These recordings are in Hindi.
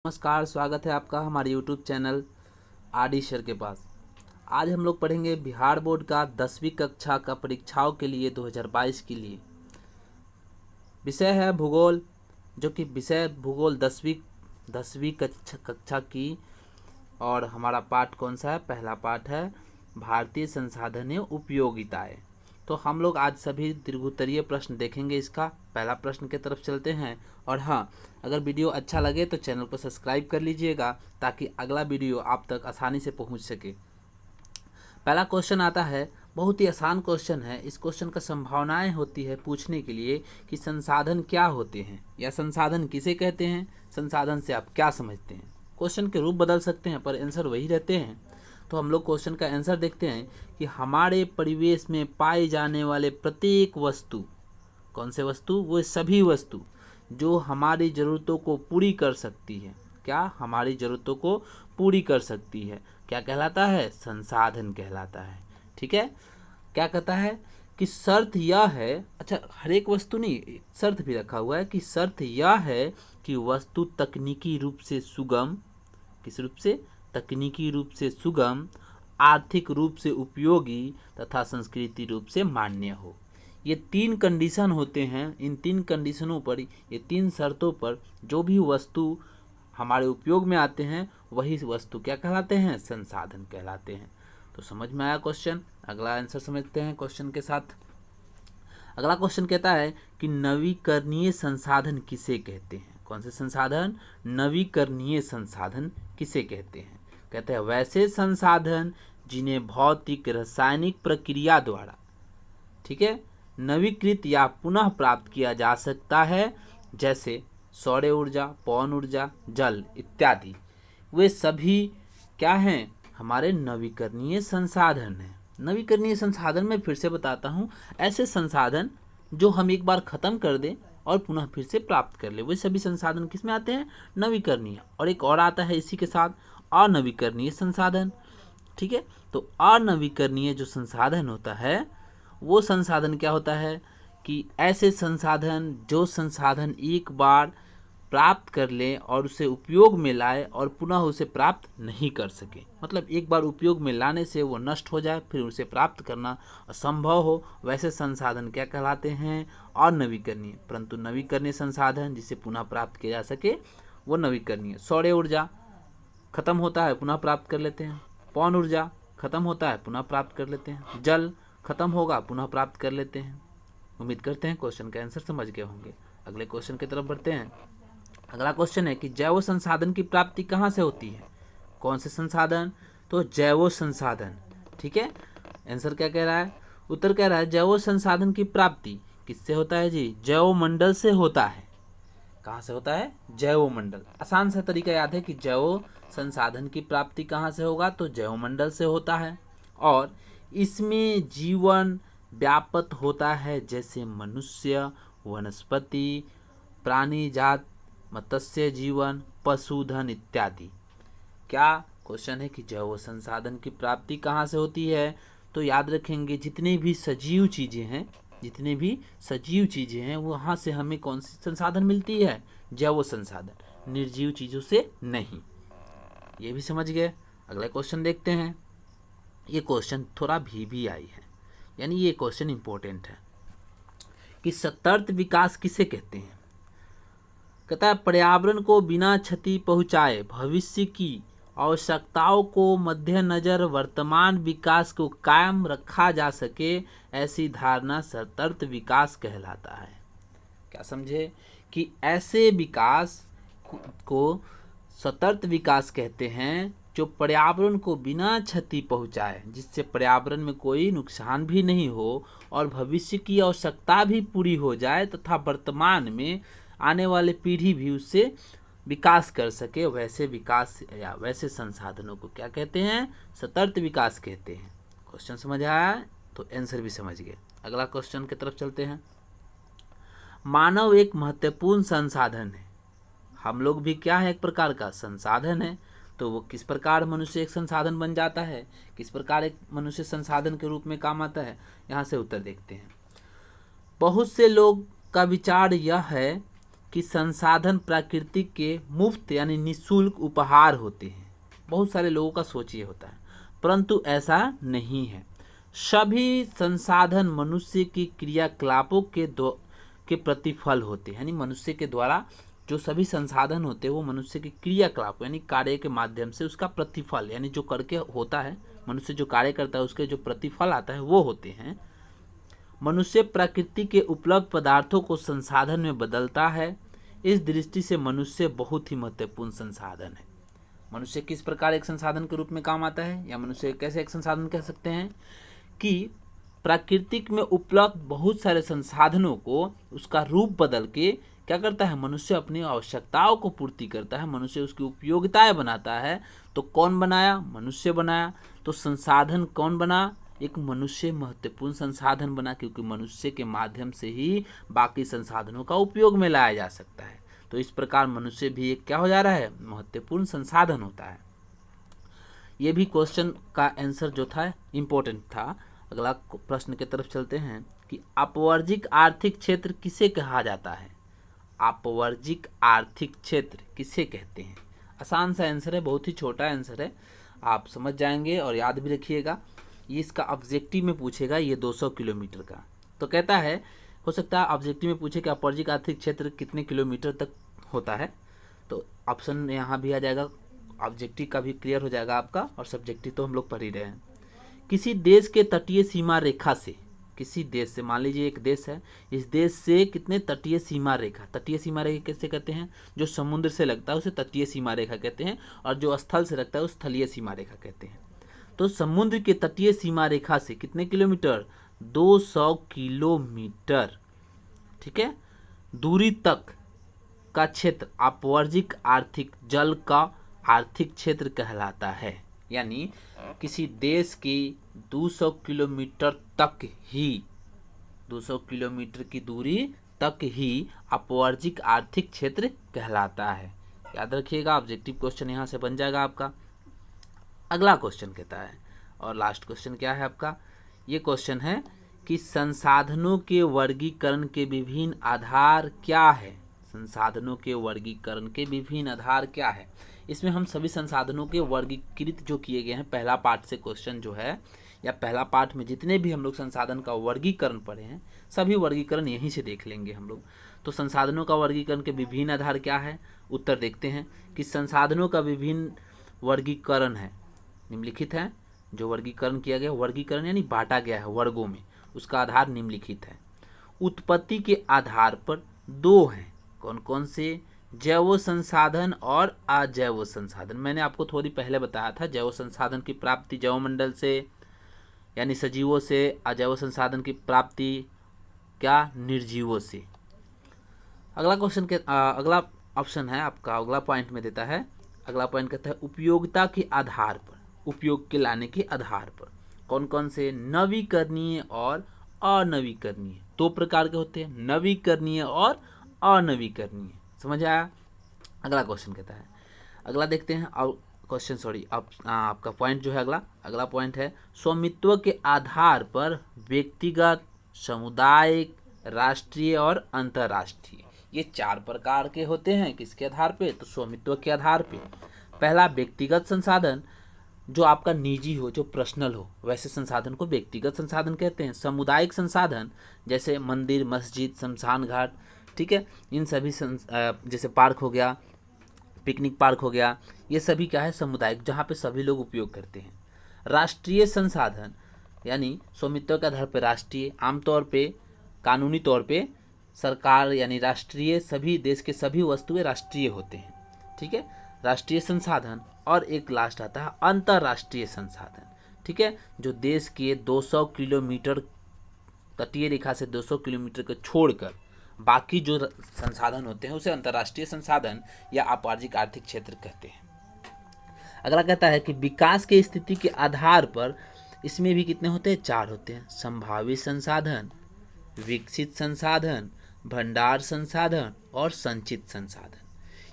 नमस्कार, स्वागत है आपका हमारे यूट्यूब चैनल आरडी सर के पास। आज हम लोग पढ़ेंगे बिहार बोर्ड का 10वीं कक्षा का परीक्षाओं के लिए 2022 के लिए। विषय है भूगोल, जो कि विषय भूगोल 10वीं कक्षा की। और हमारा पाठ कौन सा है? पहला पाठ है भारतीय संसाधन एवं उपयोगिताएं। तो हम लोग आज सभी दीर्घोत्तरीय प्रश्न देखेंगे। इसका पहला प्रश्न की तरफ चलते हैं। और हाँ, अगर वीडियो अच्छा लगे तो चैनल को सब्सक्राइब कर लीजिएगा ताकि अगला वीडियो आप तक आसानी से पहुंच सके। पहला क्वेश्चन आता है, बहुत ही आसान क्वेश्चन है। इस क्वेश्चन का संभावनाएं होती है पूछने के लिए कि संसाधन क्या होते हैं या संसाधन किसे कहते हैं, संसाधन से आप क्या समझते हैं। क्वेश्चन के रूप बदल सकते हैं पर आंसर वही रहते हैं। तो हम लोग क्वेश्चन का आंसर देखते हैं कि हमारे परिवेश में पाए जाने वाले प्रत्येक वस्तु, कौन से वस्तु? वो सभी वस्तु जो हमारी ज़रूरतों को पूरी कर सकती है। क्या? हमारी ज़रूरतों को पूरी कर सकती है। क्या कहलाता है? संसाधन कहलाता है। ठीक है। क्या कहता है कि शर्त यह है, अच्छा हर एक वस्तु नहीं, शर्त भी रखा हुआ है कि शर्त यह है कि वस्तु तकनीकी रूप से सुगम, किस रूप से? तकनीकी रूप से सुगम, आर्थिक रूप से उपयोगी तथा संस्कृति रूप से मान्य हो। ये तीन कंडीशन होते हैं। इन तीन कंडीशनों पर, ये तीन शर्तों पर जो भी वस्तु हमारे उपयोग में आते हैं वही वस्तु क्या कहलाते हैं? संसाधन कहलाते हैं। तो समझ में आया क्वेश्चन। अगला आंसर समझते हैं क्वेश्चन के साथ। अगला क्वेश्चन कहता है कि नवीकरणीय संसाधन किसे कहते हैं? कौन से संसाधन? नवीकरणीय संसाधन किसे कहते हैं? कहते हैं वैसे संसाधन जिन्हें भौतिक रासायनिक प्रक्रिया द्वारा, ठीक है, नवीकृत या पुनः प्राप्त किया जा सकता है, जैसे सौर ऊर्जा, पवन ऊर्जा, जल इत्यादि। वे सभी क्या हैं? हमारे नवीकरणीय संसाधन हैं। नवीकरणीय संसाधन में फिर से बताता हूँ, ऐसे संसाधन जो हम एक बार खत्म कर दें और पुनः फिर से प्राप्त कर ले, वे सभी संसाधन किस में आते हैं? नवीकरणीय। और एक और आता है इसी के साथ, अनवीकरणीय संसाधन। ठीक है। तो अनवीकरणीय जो संसाधन होता है वो संसाधन क्या होता है कि ऐसे संसाधन जो संसाधन एक बार प्राप्त कर ले और उसे उपयोग में लाए और पुनः उसे प्राप्त नहीं कर सके। मतलब एक बार उपयोग में लाने से वो नष्ट हो जाए, फिर उसे प्राप्त करना असंभव हो, वैसे संसाधन क्या कहलाते हैं? अनवीकरणीय। परंतु नवीकरणीय संसाधन जिसे पुनः प्राप्त किया जा सके वो नवीकरणीय। सौर ऊर्जा खत्म होता है, पुनः प्राप्त कर लेते हैं। पवन ऊर्जा खत्म होता है, पुनः प्राप्त कर लेते हैं। जल खत्म होगा, पुनः प्राप्त कर लेते हैं। उम्मीद करते हैं क्वेश्चन का आंसर समझ गए होंगे। अगले क्वेश्चन की तरफ बढ़ते हैं। अगला क्वेश्चन है कि जैव संसाधन की प्राप्ति कहाँ से होती है? कौन से संसाधन? तो जैव संसाधन। ठीक है। आंसर क्या कह रहा है? उत्तर कह रहा है जैव संसाधन की प्राप्ति किससे होता है जी? जैव मंडल से होता है। कहाँ से होता है? जैव मंडल। आसान सा तरीका याद है कि जैव संसाधन की प्राप्ति कहाँ से होगा? तो जैव मंडल से होता है। और इसमें जीवन व्याप्त होता है, जैसे मनुष्य, वनस्पति, प्राणी जात, मत्स्य जीवन, पशुधन इत्यादि। क्या क्वेश्चन है कि जैव संसाधन की प्राप्ति कहाँ से होती है? तो याद रखेंगे जितने भी सजीव चीज़ें हैं, जितने भी सजीव चीज़ें हैं वहाँ से हमें कौन सी संसाधन मिलती है? जैव संसाधन। निर्जीव चीज़ों से नहीं। ये भी समझ गए। अगला क्वेश्चन देखते हैं। ये क्वेश्चन थोड़ा भी आई है, यानी ये क्वेश्चन इंपॉर्टेंट है कि सतत विकास किसे कहते हैं? कहता है पर्यावरण को बिना क्षति पहुंचाए भविष्य की आवश्यकताओं को मद्देनजर वर्तमान विकास को कायम रखा जा सके, ऐसी धारणा सतत विकास कहलाता है। क्या समझे? कि ऐसे विकास को सतत विकास कहते हैं जो पर्यावरण को बिना क्षति पहुंचाए, जिससे पर्यावरण में कोई नुकसान भी नहीं हो और भविष्य की आवश्यकता भी पूरी हो जाए तथा वर्तमान में आने वाले पीढ़ी भी उससे विकास कर सके, वैसे विकास या वैसे संसाधनों को क्या कहते हैं? सतत विकास कहते हैं। क्वेश्चन समझ आया तो आंसर भी समझ गए। अगला क्वेश्चन की तरफ चलते हैं। मानव एक महत्वपूर्ण संसाधन है। हम लोग भी क्या है? एक प्रकार का संसाधन है। तो वो किस प्रकार मनुष्य एक संसाधन बन जाता है, किस प्रकार एक मनुष्य संसाधन के रूप में काम आता है, यहाँ से उत्तर देखते हैं। बहुत से लोग का विचार यह है कि संसाधन प्राकृतिक के मुफ्त यानी निःशुल्क उपहार होते हैं। बहुत सारे लोगों का सोच ये होता है, परंतु ऐसा नहीं है। सभी संसाधन मनुष्य की क्रियाकलापों के प्रतिफल होते हैं, यानी मनुष्य के द्वारा जो सभी संसाधन होते हैं वो मनुष्य के क्रियाकलाप यानी कार्य के माध्यम से उसका प्रतिफल यानी जो करके होता है, मनुष्य जो कार्य करता है उसके जो प्रतिफल आता है वो होते हैं। मनुष्य प्रकृति के उपलब्ध पदार्थों को संसाधन में बदलता है। इस दृष्टि से मनुष्य बहुत ही महत्वपूर्ण संसाधन है। मनुष्य किस प्रकार एक संसाधन के रूप में काम आता है, या मनुष्य कैसे एक संसाधन कह सकते हैं कि प्राकृतिक में उपलब्ध बहुत सारे संसाधनों को उसका रूप बदल के क्या करता है, मनुष्य अपनी आवश्यकताओं को पूर्ति करता है, मनुष्य उसकी उपयोगिताएं बनाता है। तो कौन बनाया, मनुष्य बनाया। तो संसाधन कौन बना, एक मनुष्य महत्वपूर्ण संसाधन बना, क्योंकि मनुष्य के माध्यम से ही बाकी संसाधनों का उपयोग में लाया जा सकता है। तो इस प्रकार मनुष्य भी एक क्या हो जा रहा है, महत्वपूर्ण संसाधन होता है। ये भी क्वेश्चन का आंसर जो था इम्पोर्टेंट था। अगला प्रश्न की तरफ चलते हैं कि अपवर्जिक आर्थिक क्षेत्र किसे कहा जाता है। अपवर्जिक आर्थिक क्षेत्र किसे कहते हैं। आसान सा आंसर है, बहुत ही छोटा आंसर है, आप समझ जाएंगे और याद भी रखिएगा। ये इसका ऑब्जेक्टिव में पूछेगा, ये 200 किलोमीटर का। तो कहता है, हो सकता है ऑब्जेक्टिव में पूछे कि अपवर्जिक आर्थिक क्षेत्र कितने किलोमीटर तक होता है। तो ऑप्शन यहाँ भी आ जाएगा, ऑब्जेक्टिव का भी क्लियर हो जाएगा आपका, और सब्जेक्टिव तो हम लोग पढ़ ही रहे हैं। किसी देश के तटीय सीमा रेखा से, किसी देश से, मान लीजिए एक देश है, इस देश से कितने तटीय सीमा रेखा, तटीय सीमा रेखा कैसे कहते हैं, जो समुद्र से लगता है उसे तटीय सीमा रेखा कहते हैं, और जो स्थल से लगता है उस स्थलीय सीमा रेखा कहते हैं। तो समुद्र के तटीय सीमा रेखा से कितने किलोमीटर, 200 किलोमीटर, ठीक है, दूरी तक का क्षेत्र अपवर्जिक आर्थिक जल का आर्थिक क्षेत्र कहलाता है। यानी किसी देश की 200 किलोमीटर तक ही, 200 किलोमीटर की दूरी तक ही अपवर्जिक आर्थिक क्षेत्र कहलाता है। याद रखिएगा, ऑब्जेक्टिव क्वेश्चन यहाँ से बन जाएगा आपका। अगला क्वेश्चन कहता है, और लास्ट क्वेश्चन क्या है आपका, ये क्वेश्चन है कि संसाधनों के वर्गीकरण के विभिन्न आधार क्या है। संसाधनों के वर्गीकरण के विभिन्न आधार क्या है। इसमें हम सभी संसाधनों के वर्गीकृत जो किए गए हैं, पहला पार्ट से क्वेश्चन जो है, या पहला पार्ट में जितने भी हम लोग संसाधन का वर्गीकरण पढ़े हैं, सभी वर्गीकरण यहीं से देख लेंगे हम लोग। तो संसाधनों का वर्गीकरण के विभिन्न आधार क्या है, उत्तर देखते हैं कि संसाधनों का विभिन्न वर्गीकरण है, निम्नलिखित है। जो वर्गीकरण किया गया, वर्गीकरण यानी बांटा गया है वर्गों में, उसका आधार निम्नलिखित है। उत्पत्ति के आधार पर दो हैं, कौन कौन से, जैव संसाधन और अजैव संसाधन। मैंने आपको थोड़ी पहले बताया था, जैव संसाधन की प्राप्ति जैवमंडल से यानी सजीवों से, अजैव संसाधन की प्राप्ति क्या, निर्जीवों से। अगला क्वेश्चन के अगला ऑप्शन है आपका, अगला पॉइंट में देता है, अगला पॉइंट कहता है उपयोगिता के आधार पर, उपयोग के लाने के आधार पर कौन कौन से, नवीकरणीय और अनवीकरणीय। दो प्रकार के होते हैं, नवीकरणीय और अनवीकरणीय। समझ आया। अगला क्वेश्चन कहता है, अगला देखते हैं, और क्वेश्चन सॉरी आपका पॉइंट जो है अगला पॉइंट है, स्वामित्व के आधार पर व्यक्तिगत, सामुदायिक, राष्ट्रीय और अंतर्राष्ट्रीय, ये चार प्रकार के होते हैं। किसके आधार पे, तो स्वामित्व के आधार पे। पहला व्यक्तिगत संसाधन, जो आपका निजी हो, जो पर्सनल हो, वैसे संसाधन को व्यक्तिगत संसाधन कहते हैं। सामुदायिक संसाधन जैसे मंदिर, मस्जिद, शमशान घाट, ठीक है, इन सभी जैसे पार्क हो गया, पिकनिक पार्क हो गया, ये सभी क्या है, सामुदायिक, जहाँ पे सभी लोग उपयोग करते हैं। राष्ट्रीय संसाधन यानी स्वामित्व के आधार पर राष्ट्रीय, आमतौर पे कानूनी तौर पे सरकार यानी राष्ट्रीय, सभी देश के सभी वस्तुएं राष्ट्रीय होते हैं, ठीक है, राष्ट्रीय संसाधन। और एक लास्ट आता है अंतर्राष्ट्रीय संसाधन, ठीक है, जो देश के 200 किलोमीटर तटीय रेखा से 200 किलोमीटर को छोड़कर बाकी जो संसाधन होते हैं उसे अंतर्राष्ट्रीय संसाधन या अपवर्जिक आर्थिक क्षेत्र कहते हैं। अगला कहता है कि विकास की स्थिति के आधार पर इसमें भी कितने होते हैं, चार होते हैं, संभावित संसाधन, विकसित संसाधन, भंडार संसाधन और संचित संसाधन,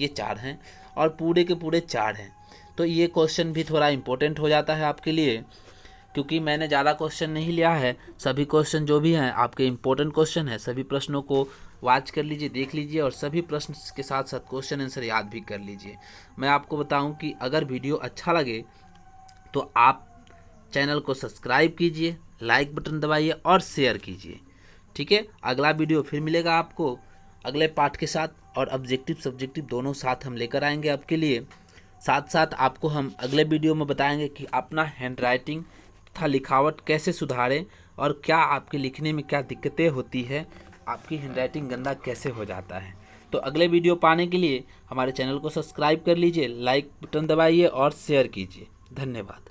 ये चार हैं, और पूरे के पूरे चार हैं। तो ये क्वेश्चन भी थोड़ा इम्पोर्टेंट हो जाता है आपके लिए क्योंकि मैंने ज़्यादा क्वेश्चन नहीं लिया है, सभी क्वेश्चन जो भी हैं आपके इम्पोर्टेंट क्वेश्चन है, सभी प्रश्नों को वॉच कर लीजिए, देख लीजिए और सभी प्रश्न के साथ साथ क्वेश्चन आंसर याद भी कर लीजिए। मैं आपको बताऊं कि अगर वीडियो अच्छा लगे तो आप चैनल को सब्सक्राइब कीजिए, लाइक बटन दबाइए और शेयर कीजिए। ठीक है, अगला वीडियो फिर मिलेगा आपको अगले पार्ट के साथ, और ऑब्जेक्टिव सब्जेक्टिव दोनों साथ हम लेकर आएंगे आपके लिए। साथ साथ आपको हम अगले वीडियो में बताएंगे कि अपना हैंड राइटिंग तथा लिखावट कैसे सुधारें और क्या आपके लिखने में क्या दिक्कतें होती है, आपकी हैंड राइटिंग गंदा कैसे हो जाता है। तो अगले वीडियो पाने के लिए हमारे चैनल को सब्सक्राइब कर लीजिए, लाइक बटन दबाइए और शेयर कीजिए। धन्यवाद।